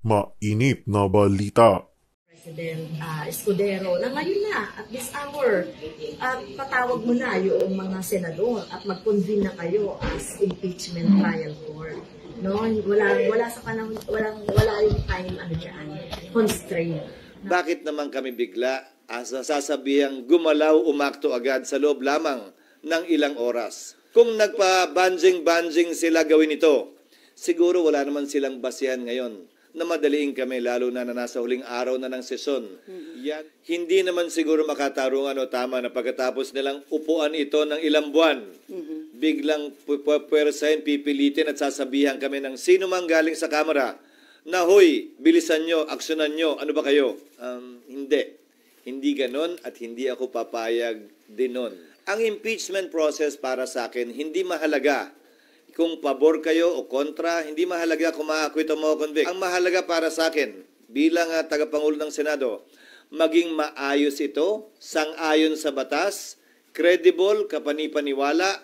Mainit na balita. President Escudero na ngayon na at this hour at patawag mo na yung mga senador at mag-convene na kayo as impeachment trial court. No, wala sa panahon, wala yung time diyan, constraint. Bakit naman kami bigla sasabihang gumalaw umakto agad sa loob lamang ng ilang oras? Kung nagpa-banjing sila gawin ito, siguro wala naman silang basihan ngayon na madaliin kami, lalo na nasa huling araw na ng sesyon. Yan, hindi naman siguro makatarungan o tama na pagkatapos nilang upuan ito ng ilang buwan. Biglang pwersahin, pipilitin at sasabihan kami ng sino mang galing sa Kamara na, hoy, bilisan nyo, aksyonan nyo, ano ba kayo? Hindi. Hindi ganon at hindi ako papayag din nun. Ang impeachment process para sa akin, hindi mahalaga kung pabor kayo o kontra, hindi mahalaga kung ma-acquit o ma-convict. Ang mahalaga para sa akin, bilang tagapangulo ng Senado, maging maayos ito, sang-ayon sa batas, credible, kapanipaniwala,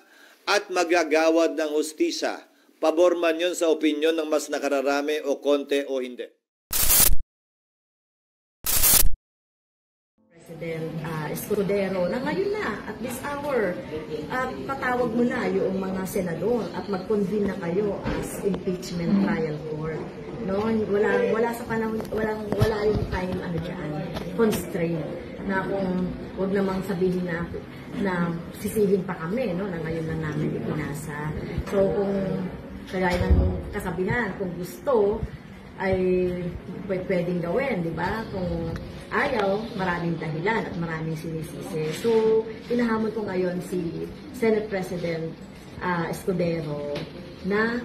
at magagawad ng hustisya. Pabor man yun sa opinyon ng mas nakararami o konti o hindi. President Escudero na ngayon na at this hour at patawag mo na yung mga senador at mag-convene na kayo as impeachment trial court. No, wala sa panahon, wala yung time diyan, constraint na kung wag namang sabihin na sisihin pa kami, no, na ngayon lang namin ipinasa. So kung kagaya ng kasabihan, kung gusto ay pwedeng gawin, di ba? Kung ayaw, maraming dahilan at maraming sinisisi. So, hinahamon ko ngayon si Senate President Escudero na,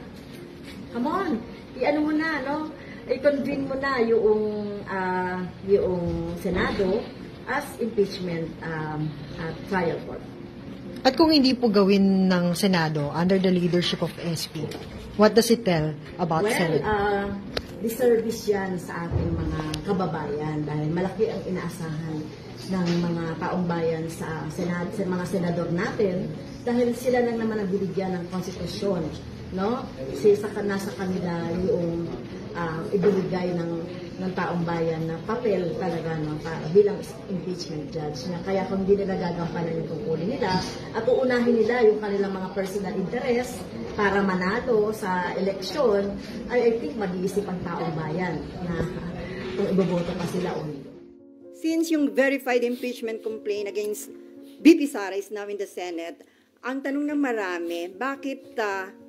come on, i-ano mo na, no? I-convene mo na yung Senado as impeachment trial court. At kung hindi po gawin ng Senado under the leadership of SP, what does it tell about Senate? Disservice yan sa ating mga kababayan dahil malaki ang inaasahan ng mga taong bayan sa mga senador natin dahil sila lang naman ang binigyan ng konstitusyon, no? Nasa kanila yung ibibigay ng taong bayan na papel talaga, no, bilang impeachment judge. Kaya kung hindi nila gagampanan yung tungkulin nila at uunahin nila yung kanilang mga personal interest para manalo sa eleksyon, I think mag-iisip ang taong bayan na kung iboboto pa sila o hindi. Since yung verified impeachment complaint against BP Sara is now in the Senate, ang tanong ng marami,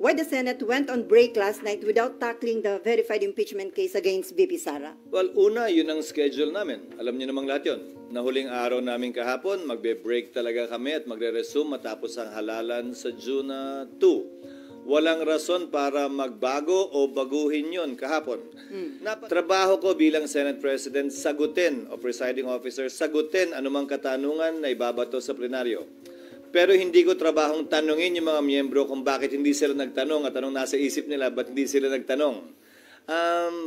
why the Senate went on break last night without tackling the verified impeachment case against BP Sara? Well, una, yun ang schedule namin. Alam niyo namang lahat yun. Na huling araw namin kahapon, magbe-break talaga kami at magre-resume matapos ang halalan sa June 2. Walang rason para magbago o baguhin yon kahapon. Trabaho ko bilang Senate President, sagutin o presiding officer, sagutin anumang katanungan na ibabato sa plenaryo. Pero hindi ko trabahong tanungin yung mga miyembro kung bakit hindi sila nagtanong at anong nasa isip nila, ba't hindi sila nagtanong.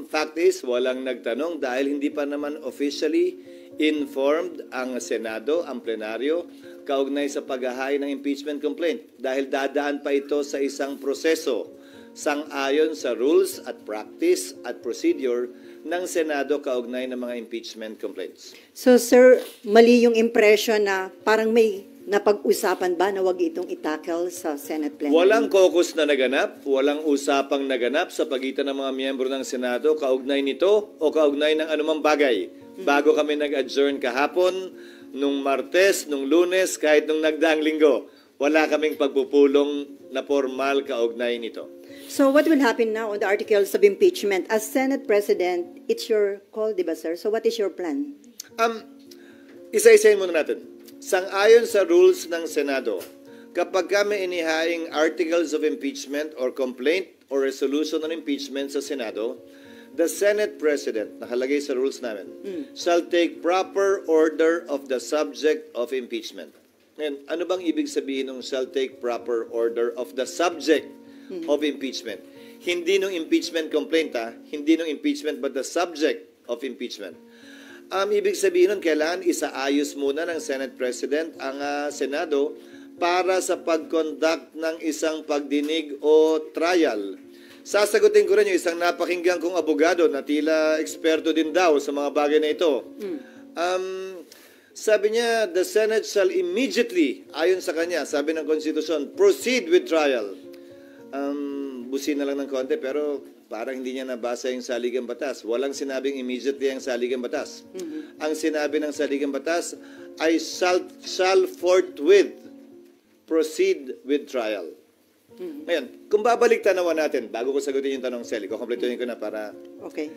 Fact is, walang nagtanong dahil hindi pa naman officially informed ang Senado, ang plenaryo, kaugnay sa paghahain ng impeachment complaint. Dahil dadaan pa ito sa isang proseso sang-ayon sa rules at practice at procedure ng Senado kaugnay ng mga impeachment complaints. So, sir, mali yung impression na parang may napag-usapan ba na wag itong itackle sa Senate plenary? Walang caucus na naganap, walang usapang naganap sa pagitan ng mga miyembro ng Senado kaugnay nito o kaugnay ng anumang bagay. Bago kami nag-adjourn kahapon, nung Martes, nung Lunes, kahit nung nagdaang linggo, wala kaming pagpupulong na formal kaugnay nito. So what will happen now on the articles of impeachment? As Senate President, it's your call, di ba, sir? So what is your plan? Isa-isayin muna natin. Sang-ayon sa rules ng Senado, kapag kami inihaing articles of impeachment or complaint or resolution on impeachment sa Senado, the Senate President, nakalagay sa rules namin, shall take proper order of the subject of impeachment. Ngayon, ano bang ibig sabihin ng shall take proper order of the subject of impeachment? Hindi nung impeachment complaint, hindi nung impeachment, but the subject of impeachment. Ibig sabihin nun, kailangan isaayos muna ng Senate President ang Senado para sa pag-conduct ng isang pagdinig o trial Sasagutin ko rin yung isang napakinggan kong abogado na tila eksperto din daw sa mga bagay na ito. Sabi niya, the Senate shall immediately, ayon sa kanya, sabi ng Konstitusyon, proceed with trial. Busin na lang ng konti, pero parang hindi niya nabasa yung saligang batas. Walang sinabing immediately ang saligang batas. Ang sinabi ng saligang batas ay shall forthwith proceed with trial. Ngayon, kung babalik tanawan natin, bago ko sagutin yung tanong, Sally, kukompletuhin ko na para... Okay.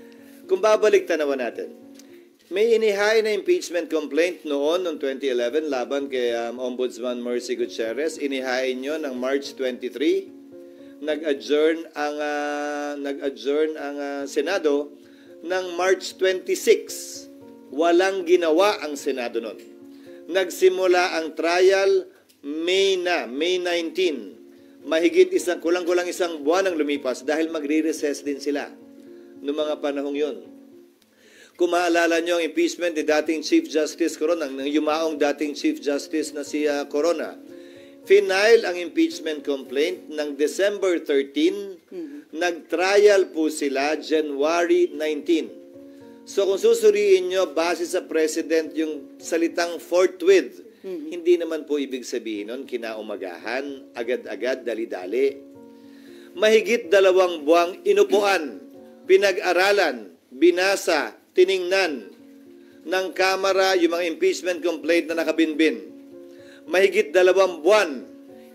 Kung babalik tanawan natin, may inihain na impeachment complaint noong 2011 laban kay Ombudsman Mercy Gutierrez. Inihain nyo ng March 23. Nag-adjourn ang Senado ng March 26. Walang ginawa ang Senado noon. Nagsimula ang trial May 19. Mahigit kulang-kulang isang buwan ang lumipas dahil magre-recess din sila noong mga panahong yon. Kung maalala nyo ang impeachment ni dating Chief Justice Corona, ng yumaong dating Chief Justice na si Corona, final ang impeachment complaint ng December 13, nag-trial po sila January 19. So kung susuriin nyo, base sa President yung salitang forthwith, hindi naman po ibig sabihin nun kinaumagahan, agad-agad, dali-dali. Mahigit 2 buwang inupuan, pinag-aralan, binasa, tiningnan ng Kamara yung mga impeachment complaint na nakabinbin. Mahigit 2 buwan,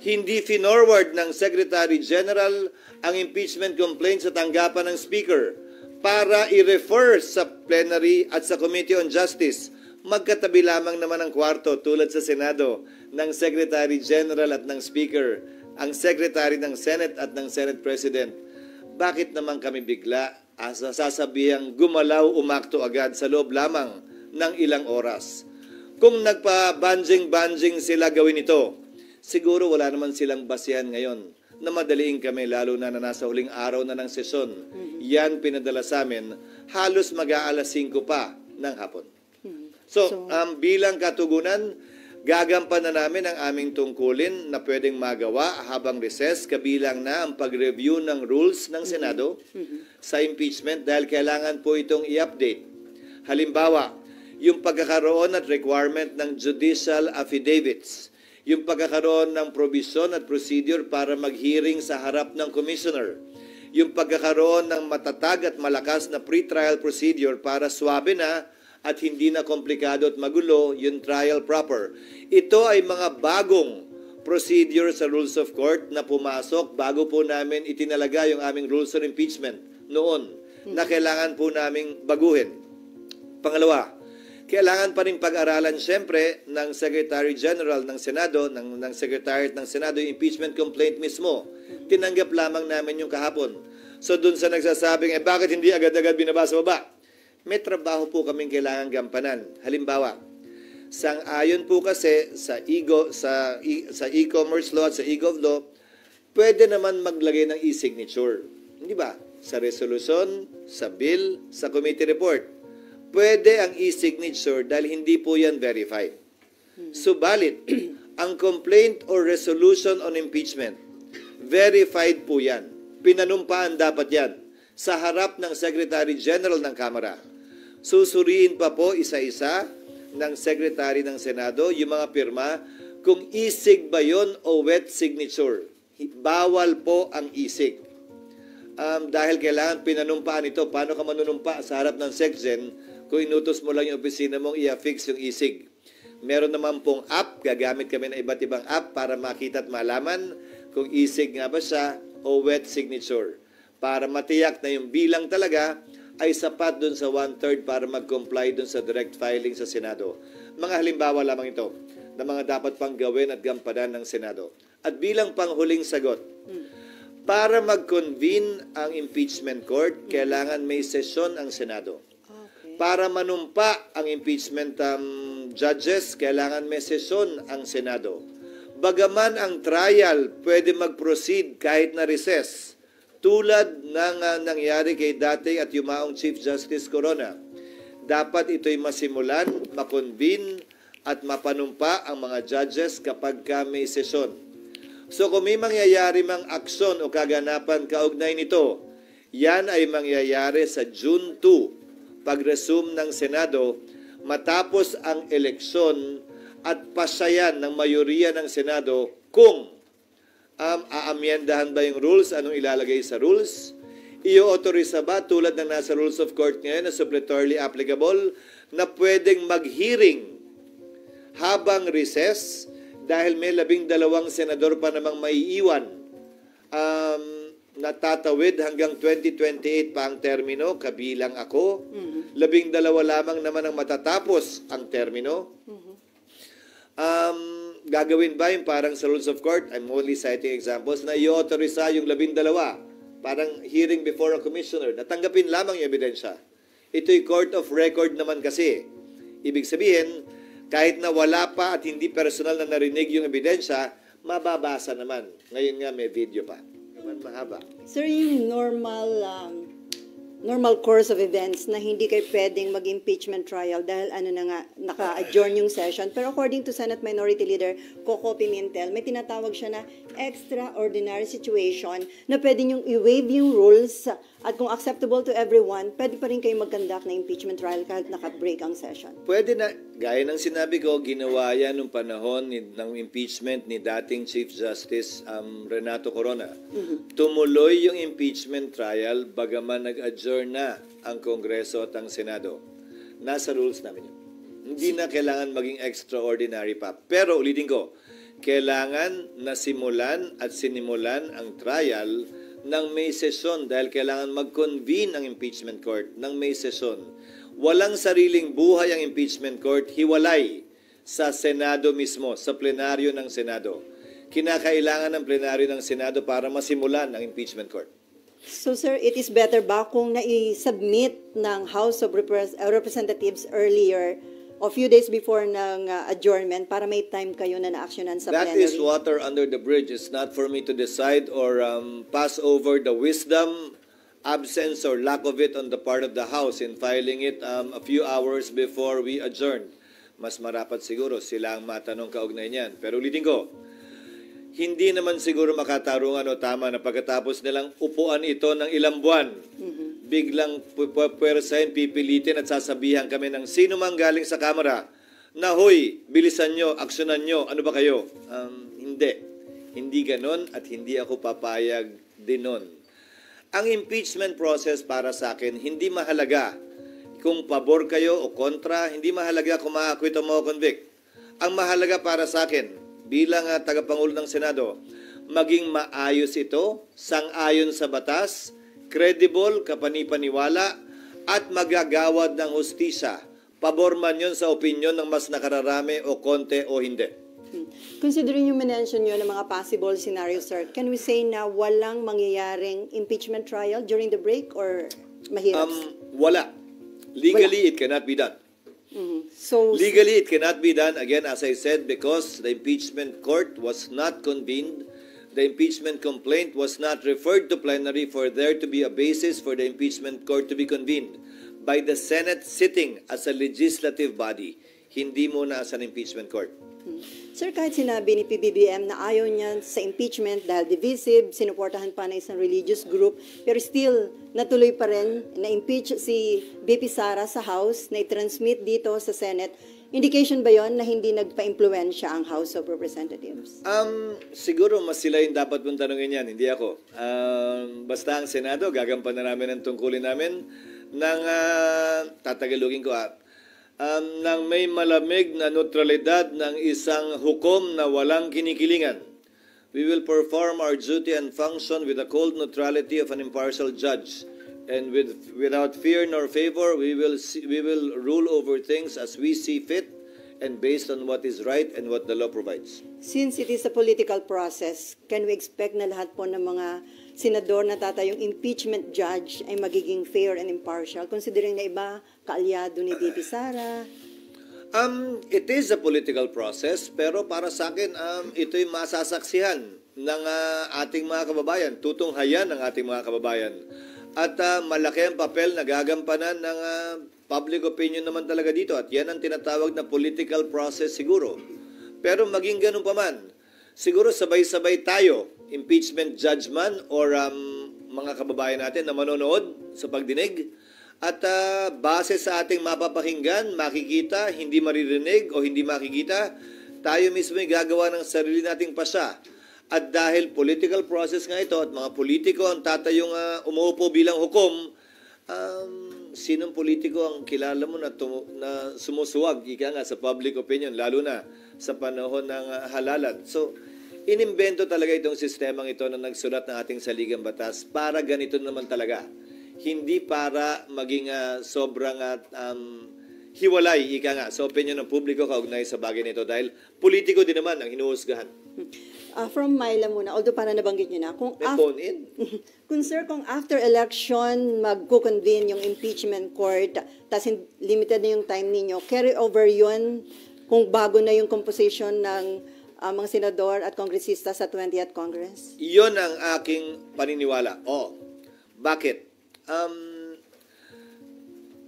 hindi finorward ng Secretary General ang impeachment complaint sa tanggapan ng Speaker para i-refer sa plenary at sa Committee on Justice. Magkatabi lamang naman ang kwarto tulad sa Senado ng Secretary General at ng Speaker, ang Secretary ng Senate at ng Senate President. Bakit naman kami bigla sasabihang gumalaw umakto agad sa loob lamang ng ilang oras? Kung nagpa-banjing-banjing sila gawin ito, siguro wala naman silang basihan ngayon na madaliin kami lalo na nasa huling araw na ng sesyon. Yan pinadala sa amin, halos mag-aalas 5 pa ng hapon. So, bilang katugunan, gagampan na namin ang aming tungkulin na pwedeng magawa habang recess, kabilang na ang pag-review ng rules ng Senado sa impeachment dahil kailangan po itong i-update. Halimbawa, yung pagkakaroon at requirement ng judicial affidavits, yung pagkakaroon ng provision at procedure para mag-hearing sa harap ng commissioner, yung pagkakaroon ng matatag at malakas na pre-trial procedure para swabe na at hindi na komplikado at magulo yung trial proper. Ito ay mga bagong procedure sa Rules of Court na pumasok bago po namin itinalaga yung aming Rules of Impeachment noon na kailangan po naming baguhin. Pangalawa, kailangan pa rin pag-aralan siyempre ng Secretary General ng Senado, ng Secretariat ng Senado, yung impeachment complaint mismo. Tinanggap lamang namin yung kahapon. So dun sa nagsasabing, bakit hindi agad-agad binabasa mo ba? May trabaho po kaming kailangan gampanan. Halimbawa, sang-ayon po kasi sa e-commerce law at sa e-gov law, pwede naman maglagay ng e-signature. Hindi ba? Sa resolution, sa bill, sa committee report. Pwede ang e-signature dahil hindi po yan verified. Subalit, ang complaint or resolution on impeachment, verified po yan. Pinanumpaan dapat yan sa harap ng Secretary General ng Kamara. Susuriin pa po isa-isa ng Secretary ng Senado yung mga pirma kung e-sig ba yun o wet signature. Bawal po ang e-sig. Dahil kailangan pinanumpaan ito. Paano ka manunumpa sa harap ng SecGen kung inutos mo lang yung opisina mong i-affix yung e-sig? Meron naman pong app, gagamit kami ng iba't ibang app para makita at malaman kung e-sig nga ba siya o wet signature. Para matiyak na yung bilang talaga ay sapat dun sa 1/3 para mag-comply dun sa direct filing sa Senado. Mga halimbawa lamang ito na mga dapat pang gawin at gampanan ng Senado. At bilang panghuling sagot, para mag-convene ang impeachment court, kailangan may sesyon ang Senado. Para manumpa ang impeachment judges, kailangan may sesyon ang Senado. Bagaman ang trial pwede mag-proceed kahit na recess, tulad ng nangyari kay dating at yumaong Chief Justice Corona, dapat ito'y masimulan, makonvene at mapanumpa ang mga judges kapag may sesyon. So kung may mangyayari mang aksyon o kaganapan kaugnay nito, yan ay mangyayari sa June 2, pag-resume ng Senado, matapos ang eleksyon at pasayan ng mayoriya ng Senado kung aamyendahan ba yung rules, anong ilalagay sa rules, i-authorize ba tulad ng nasa Rules of Court ngayon na suppletorily applicable na pwedeng mag-hearing habang recess dahil may 12 senador pa namang maiiwan natatawid hanggang 2028 pa ang termino, kabilang ako. 12 lamang naman ang matatapos ang termino. Gagawin ba yung parang sa Rules of Court? I'm only citing examples na i-authorize yung 12, parang hearing before a commissioner. Natanggapin lamang yung ebidensya. Ito'y court of record naman kasi. Ibig sabihin, kahit na wala pa at hindi personal na narinig yung ebidensya, mababasa naman. Ngayon nga may video pa. Naman mahaba. Sir, yung normal course of events na hindi kayo pwedeng mag-impeachment trial dahil naka-adjourn yung session. Pero according to Senate Minority Leader Coco Pimentel, may tinatawag siya na extraordinary situation na pwede niyong i-waive yung rules at kung acceptable to everyone, pwede pa rin kayo mag-conduct na impeachment trial kahit naka-break ang session. Pwede na, gaya ng sinabi ko, ginawa yan nung panahon ng impeachment ni dating Chief Justice Renato Corona. Tumuloy yung impeachment trial bagaman nag-adjourn na ang Kongreso at ang Senado. Nasa rules namin yun. Hindi na kailangan maging extraordinary pa. Pero ulitin ko, kailangan nasimulan at sinimulan ang trial ng may sesyon dahil kailangan mag-convene ang impeachment court ng may sesyon. Walang sariling buhay ang impeachment court, hiwalay sa Senado mismo, sa plenaryo ng Senado. Kinakailangan ng plenaryo ng Senado para masimulan ang impeachment court. So sir, it is better ba kung na-submit ng House of Representatives earlier o few days before ng adjournment para may time kayo na na-actionan sa That plenary? is water under the bridge. It's not for me to decide or pass over the wisdom, absence, or lack of it on the part of the House in filing it a few hours before we adjourn. Mas marapat siguro sila ang matanong kaugnay niyan. Pero ulitin ko, hindi naman siguro makatarungan o tama na pagkatapos nilang upuan ito ng ilang buwan, biglang puwersahin, pipilitin at sasabihan kami ng sino mang galing sa Kamara na, hoy, bilisan nyo, aksyonan nyo, ano ba kayo? Hindi. Hindi ganon at hindi ako papayag din nun. Ang impeachment process para sa akin, hindi mahalaga kung pabor kayo o kontra, hindi mahalaga kung ma-acquit o ma-convict. Ang mahalaga para sa akin, bilang tagapangulo ng Senado, maging maayos ito, sang-ayon sa batas, credible, kapanipaniwala, at magagawad ng hustisya. Pabor man yun sa opinyon ng mas nakararami o konti o hindi. Considering yung mention nyo ng mga possible scenarios, sir, can we say na walang mangyayaring impeachment trial during the break or mahirap? Wala. Legally, it cannot be done. So, Legally, it cannot be done, again, as I said, because the impeachment court was not convened. The impeachment complaint was not referred to plenary for there to be a basis for the impeachment court to be convened by the Senate sitting as a legislative body, hindi muna as an impeachment court. sir, kahit sinabi ni PBBM na ayaw niya sa impeachment dahil divisive, sinuportahan pa ng isang religious group, pero still, natuloy pa rin na-impeach si BP Sara sa House, na i-transmit dito sa Senate. Indication ba yon na hindi nagpa-impluensya ang House of Representatives? Siguro mas sila yung dapat mong tanongin yan, hindi ako. Basta ang Senado, gagampanan namin ang tungkulin namin ng, tatagalugin ko ng may malamig na neutralidad ng isang hukom na walang kinikilingan. We will perform our duty and function with the cold neutrality of an impartial judge. And without fear nor favor, we will rule over things as we see fit and based on what is right and what the law provides. Since it is a political process, can we expect na lahat po ng mga senador na tatayong impeachment judge ay magiging fair and impartial, considering na iba kaalyado ni BP Sara? It is a political process, pero para sa akin, ito'y masasaksihan ng ating mga kababayan, tutunghayan ng ating mga kababayan. At malaki ang papel na gagampanan ng public opinion naman talaga dito. At yan ang tinatawag na political process siguro. Pero maging ganun pa man, siguro sabay-sabay tayo, impeachment judgment or mga kababayan natin na manonood sa pagdinig. At base sa ating mapapakinggan, makikita, hindi maririnig o hindi makikita, tayo mismo ay gagawa ng sarili nating pasya. At dahil political process nga ito at mga politiko ang tatayong umuupo bilang hukom, sinong politiko ang kilala mo na sumusuwag ika nga sa public opinion, lalo na sa panahon ng halalan. So, inimbento talaga itong sistemang ito na nagsulat ng ating saligang batas para ganito naman talaga. Hindi para maging sobrang hiwalay, ika nga, sa opinion ng publiko kaugnay sa bagay nito dahil politiko din naman ang hinuhusgahan. From Myla muna, although para nabanggit nyo na, Phone in. kung sir, kung after election magko-convene yung impeachment court, tas limited na yung time ninyo, carry over yun kung bago na yung composition ng mga senador at kongresista sa 20th Congress? Iyon ang aking paniniwala. Bakit?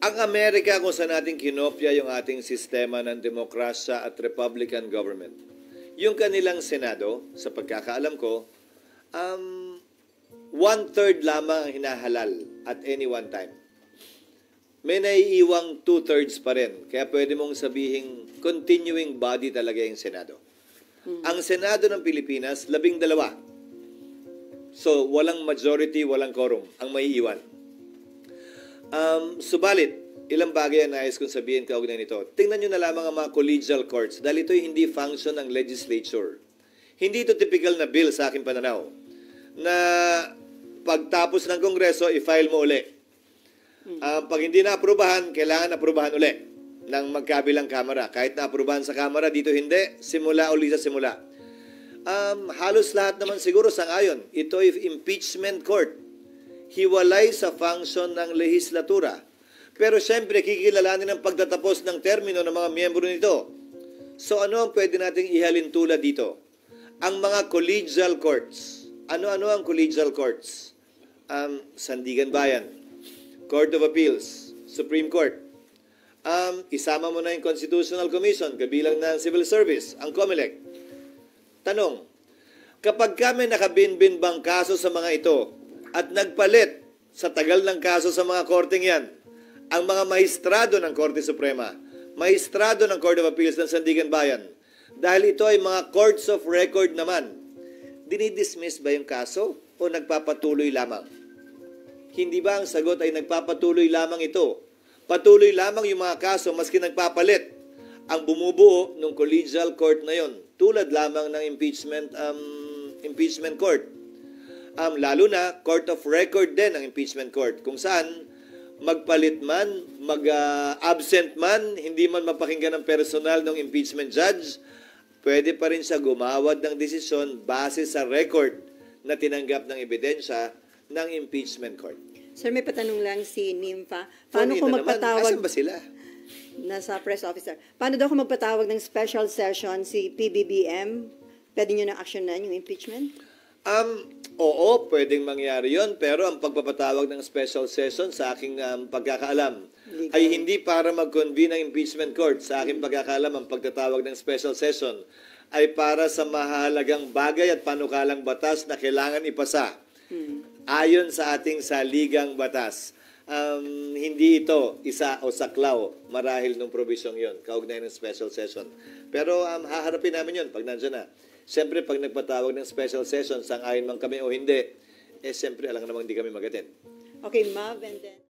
Ang Amerika kung saan natin kinopya yung ating sistema ng demokrasya at Republican government. Yung kanilang Senado, sa pagkakaalam ko, 1/3 lamang ang hinahalal at any one time. May naiiwang 2/3 pa rin. Kaya pwede mong sabihin, continuing body talaga yung Senado. Ang Senado ng Pilipinas, 12. So, walang majority, walang quorum ang maiiwan. Subalit, ilang bagay ang nais kong sabihin kaugnay nito. Tingnan nyo na lamang ang mga collegial courts dahil ito'y hindi function ng legislature. Hindi ito typical na bill sa aking pananaw na pagtapos ng Kongreso, i-file mo uli. Pag hindi na-aprobahan, kailangan aprubahan uli ng magkabilang kamara. Kahit na-aprobahan sa kamara, dito hindi, simula uli sa simula. Halos lahat naman siguro sang-ayon. Ito'y impeachment court. Hiwalay sa function ng lehislatura. Pero siyempre, kikilalanin ang pagtatapos ng termino ng mga miyembro nito. So ano ang pwede nating ihalin tulad dito? Ang mga collegial courts. Ano-ano ang collegial courts? Sandigan Bayan, Court of Appeals, Supreme Court. Isama mo na yung Constitutional Commission, kabilang na Civil Service, ang COMELEC. Tanong, kapag kami nakabinbin bang kaso sa mga ito, at nagpalit sa tagal ng kaso sa mga korteng yan, ang mga maestrado ng Korte Suprema, maestrado ng Court of Appeals ng Sandigan Bayan, dahil ito ay mga courts of record naman, dinidismiss ba yung kaso o nagpapatuloy lamang? Hindi ba ang sagot ay nagpapatuloy lamang ito? Patuloy lamang yung mga kaso maski nagpapalit ang bumubuo ng collegial court na yon, tulad lamang ng impeachment court. Lalo na, court of record din ang impeachment court, kung saan magpalit man, mag-absent man, hindi man mapakinggan ng personal ng impeachment judge, pwede pa rin siya gumawad ng desisyon base sa record na tinanggap ng ebidensya ng impeachment court. Sir, may patanong lang si Nympha. Paano kung magpatawag? Asan ba sila? Nasa press officer. Paano daw kung magpatawag ng special session si PBBM? Pwede nyo na actionan yung impeachment? Oo, pwedeng mangyari yon, pero ang pagpapatawag ng special session sa aking pagkakaalam ay hindi para mag-convene ng impeachment court. Sa aking pagkakaalam, ang pagtatawag ng special session ay para sa mahalagang bagay at panukalang batas na kailangan ipasa ayon sa ating saligang batas. Hindi ito isa o saklaw marahil ng probisyong yon, kaugnay ng special session. Pero haharapin namin yon pag nandiyan na. Siyempre, pag nagpatawag ng special session, sang-ayon man kami o hindi, siyempre, alam namang hindi kami mag-attend. Okay, Mav, and then...